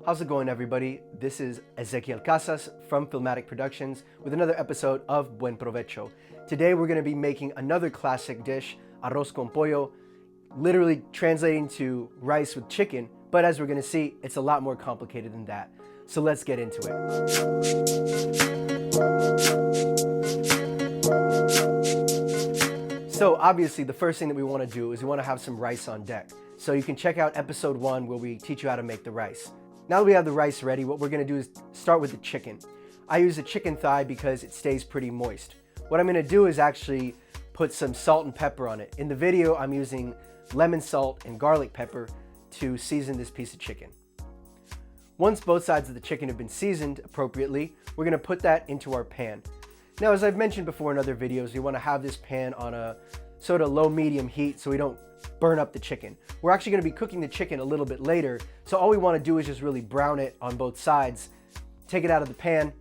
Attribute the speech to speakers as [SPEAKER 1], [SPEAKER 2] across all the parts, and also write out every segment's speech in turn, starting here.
[SPEAKER 1] How's it going, everybody? This is Ezequiel Casas from Filmatic Productions with another episode of Buen Provecho. Today we're going to be making another classic dish, Arroz con Pollo, literally translating to rice with chicken, but as we're going to see, it's a lot more complicated than that. So let's get into it. So obviously the first thing that we want to do is we want to have some rice on deck. So you can check out episode 1 where we teach you how to make the rice. Now that we have the rice ready, what we're going to do is start with the chicken. I use a chicken thigh because it stays pretty moist. What I'm going to do is actually put some salt and pepper on it. In the video, I'm using lemon salt and garlic pepper to season this piece of chicken. Once both sides of the chicken have been seasoned appropriately, we're going to put that into our pan. Now, as I've mentioned before in other videos, we want to have this pan on a sort of low-medium heat so we don't burn up the chicken. We're actually going to be cooking the chicken a little bit later, so all we want to do is just really brown it on both sides, take it out of the pan,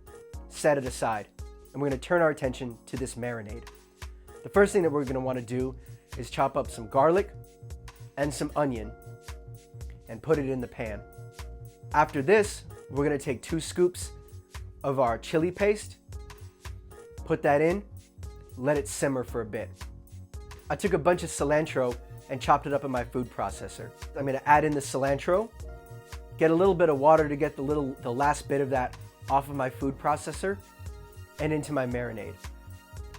[SPEAKER 1] set it aside, and we're going to turn our attention to this marinade. The first thing that we're going to want to do is chop up some garlic and some onion and put it in the pan. After this, we're going to take 2 scoops of our chili paste, put that in, let it simmer for a bit. I took a bunch of cilantro and chopped it up in my food processor. I'm going to add in the cilantro, get a little bit of water to get the last bit of that off of my food processor and into my marinade.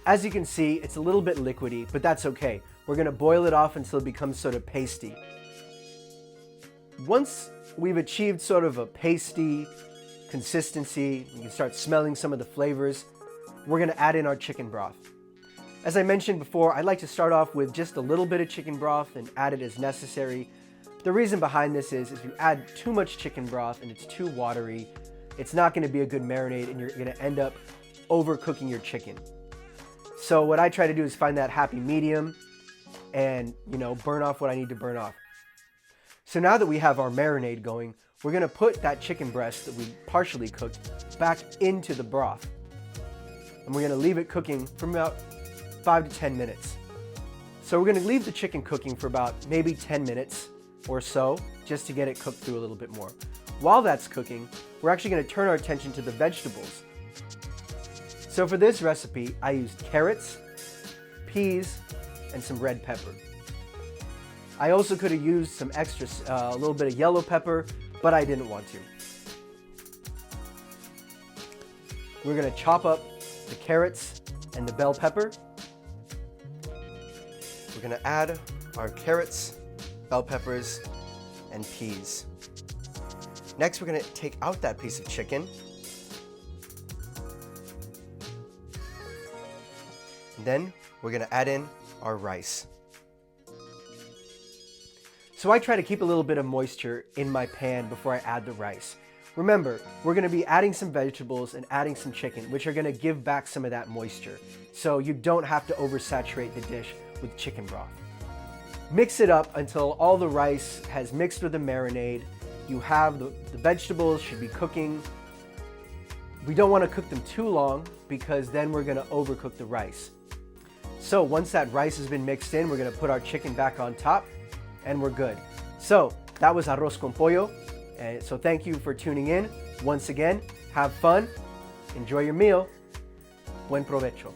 [SPEAKER 1] As you can see, it's a little bit liquidy, but that's okay. We're going to boil it off until it becomes sort of pasty. Once we've achieved sort of a pasty consistency, you can start smelling some of the flavors, we're going to add in our chicken broth. As I mentioned before, I like to start off with just a little bit of chicken broth and add it as necessary. The reason behind this is if you add too much chicken broth and it's too watery, it's not going to be a good marinade and you're going to end up overcooking your chicken. So what I try to do is find that happy medium and, burn off what I need to burn off. So now that we have our marinade going, we're going to put that chicken breast that we partially cooked back into the broth. And we're going to leave it cooking for about 5 to 10 minutes. So we're going to leave the chicken cooking for about maybe 10 minutes or so, just to get it cooked through a little bit more. While that's cooking, we're actually going to turn our attention to the vegetables. So for this recipe, I used carrots, peas, and some red pepper. I also could have used some extra, a little bit of yellow pepper, but I didn't want to. We're going to chop up the carrots and the bell pepper. We're going to add our carrots, bell peppers, and peas. Next, we're going to take out that piece of chicken. And then we're going to add in our rice. So I try to keep a little bit of moisture in my pan before I add the rice. Remember, we're going to be adding some vegetables and adding some chicken, which are going to give back some of that moisture. So you don't have to oversaturate the dish with chicken broth. Mix it up until all the rice has mixed with the marinade. You have the vegetables should be cooking. We don't want to cook them too long because then we're going to overcook the rice. So once that rice has been mixed in, we're going to put our chicken back on top and we're good. So that was Arroz con Pollo. And so thank you for tuning in. Once again, have fun, enjoy your meal. Buen provecho.